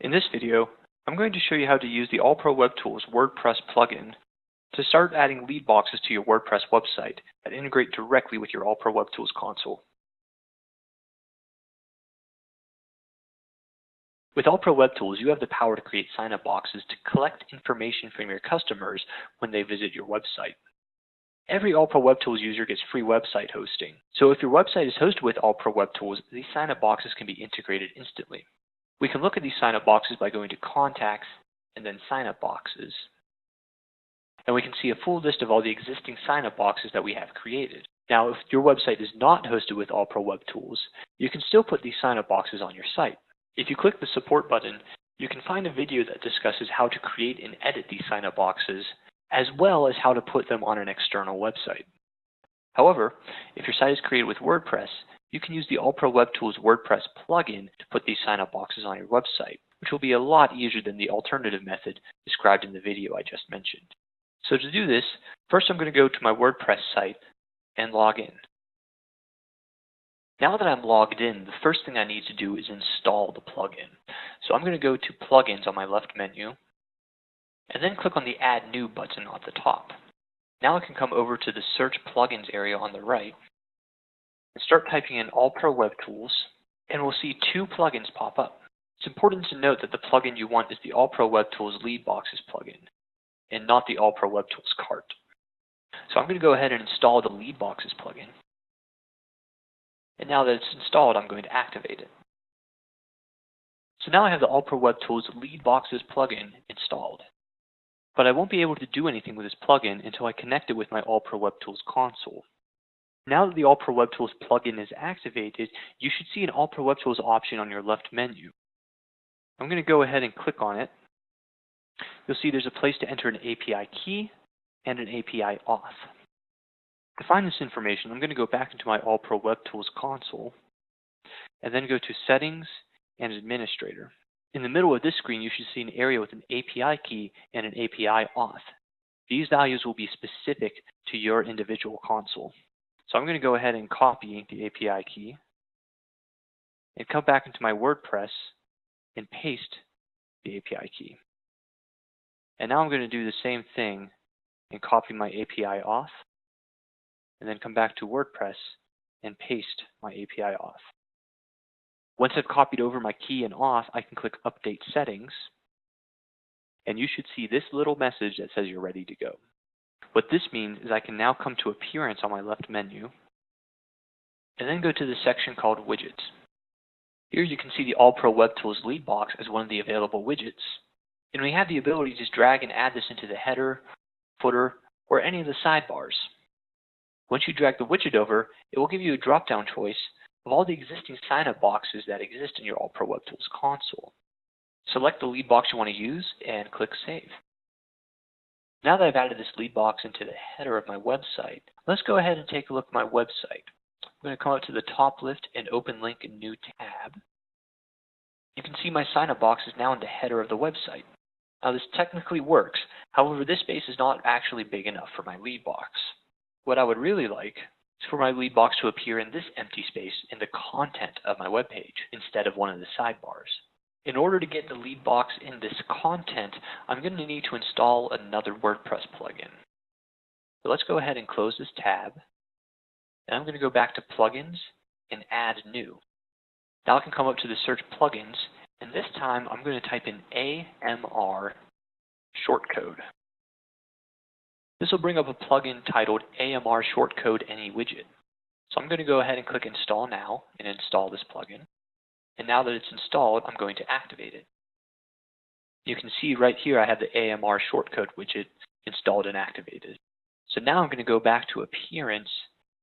In this video, I'm going to show you how to use the AllProWebTools WordPress plugin to start adding lead boxes to your WordPress website that integrate directly with your AllProWebTools console. With AllProWebTools, you have the power to create sign-up boxes to collect information from your customers when they visit your website. Every AllProWebTools user gets free website hosting, so if your website is hosted with AllProWebTools, these sign-up boxes can be integrated instantly. We can look at these sign-up boxes by going to Contacts and then Sign-up Boxes. And we can see a full list of all the existing sign-up boxes that we have created. Now, if your website is not hosted with AllProWebTools, you can still put these sign-up boxes on your site. If you click the Support button, you can find a video that discusses how to create and edit these sign-up boxes, as well as how to put them on an external website. However, if your site is created with WordPress, you can use the AllProWebTools WordPress plugin to put these sign-up boxes on your website, which will be a lot easier than the alternative method described in the video I just mentioned. So to do this, first I'm going to go to my WordPress site and log in. Now that I'm logged in, the first thing I need to do is install the plugin. So I'm going to go to Plugins on my left menu, and then click on the Add New button at the top. Now I can come over to the Search Plugins area on the right, and start typing in AllProWebTools, and we'll see two plugins pop up. It's important to note that the plugin you want is the AllProWebTools Leadboxes plugin, and not the AllProWebTools cart. So I'm going to go ahead and install the Leadboxes plugin. And now that it's installed, I'm going to activate it. So now I have the AllProWebTools Leadboxes plugin installed. But I won't be able to do anything with this plugin until I connect it with my AllProWebTools console. Now that the AllProWebTools plugin is activated, you should see an AllProWebTools option on your left menu. I'm going to go ahead and click on it. You'll see there's a place to enter an API key and an API auth. To find this information, I'm going to go back into my AllProWebTools console and then go to Settings and Administrator. In the middle of this screen, you should see an area with an API key and an API auth. These values will be specific to your individual console. So I'm going to go ahead and copy the API key and come back into my WordPress and paste the API key. And now I'm going to do the same thing and copy my API auth, and then come back to WordPress and paste my API auth. Once I've copied over my key and auth, I can click Update Settings, and you should see this little message that says you're ready to go. What this means is I can now come to Appearance on my left menu, and then go to the section called Widgets. Here you can see the AllProWebTools Leadbox as one of the available widgets, and we have the ability to just drag and add this into the header, footer, or any of the sidebars. Once you drag the widget over, it will give you a drop-down choice of all the existing sign-up boxes that exist in your AllProWebTools console. Select the lead box you want to use and click Save. Now that I've added this lead box into the header of my website, let's go ahead and take a look at my website. I'm going to come up to the top left and open link in New tab. You can see my sign-up box is now in the header of the website. Now this technically works, however this space is not actually big enough for my lead box. What I would really like is for my lead box to appear in this empty space in the content of my web page instead of one of the sidebars. In order to get the lead box in this content, I'm going to need to install another WordPress plugin. So let's go ahead and close this tab. And I'm going to go back to Plugins and Add New. Now I can come up to the Search Plugins, and this time I'm going to type in AMR shortcode. This will bring up a plugin titled AMR Shortcode Any Widget. So I'm going to go ahead and click Install Now and install this plugin. And now that it's installed, I'm going to activate it. You can see right here I have the AMR shortcode widget installed and activated. So now I'm going to go back to Appearance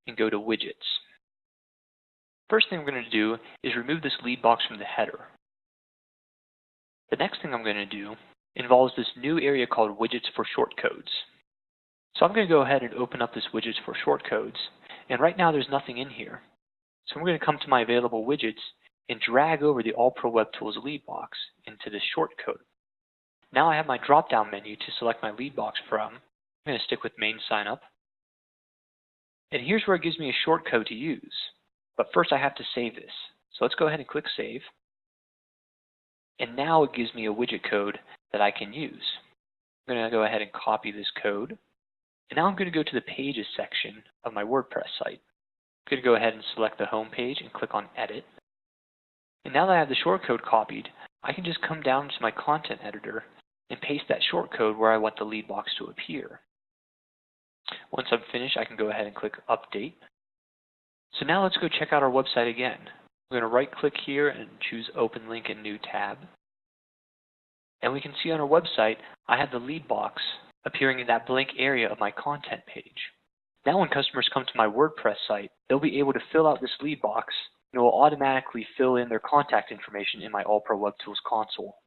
and go to Widgets. First thing I'm going to do is remove this lead box from the header. The next thing I'm going to do involves this new area called Widgets for Shortcodes. So I'm going to go ahead and open up this Widgets for Shortcodes, and right now there's nothing in here. So I'm going to come to my available widgets and drag over the AllProWebTools lead box into this shortcode. Now I have my drop-down menu to select my lead box from. I'm going to stick with Main Sign Up. And here's where it gives me a shortcode to use. But first I have to save this. So let's go ahead and click Save. And now it gives me a widget code that I can use. I'm going to go ahead and copy this code. And now I'm going to go to the Pages section of my WordPress site. I'm going to go ahead and select the home page and click on Edit. And now that I have the shortcode copied, I can just come down to my content editor and paste that shortcode where I want the lead box to appear. Once I'm finished, I can go ahead and click Update. So now let's go check out our website again. We're going to right-click here and choose Open Link in New Tab. And we can see on our website, I have the lead box appearing in that blank area of my content page. Now when customers come to my WordPress site, they'll be able to fill out this lead box, and it will automatically fill in their contact information in my AllProWebTools console.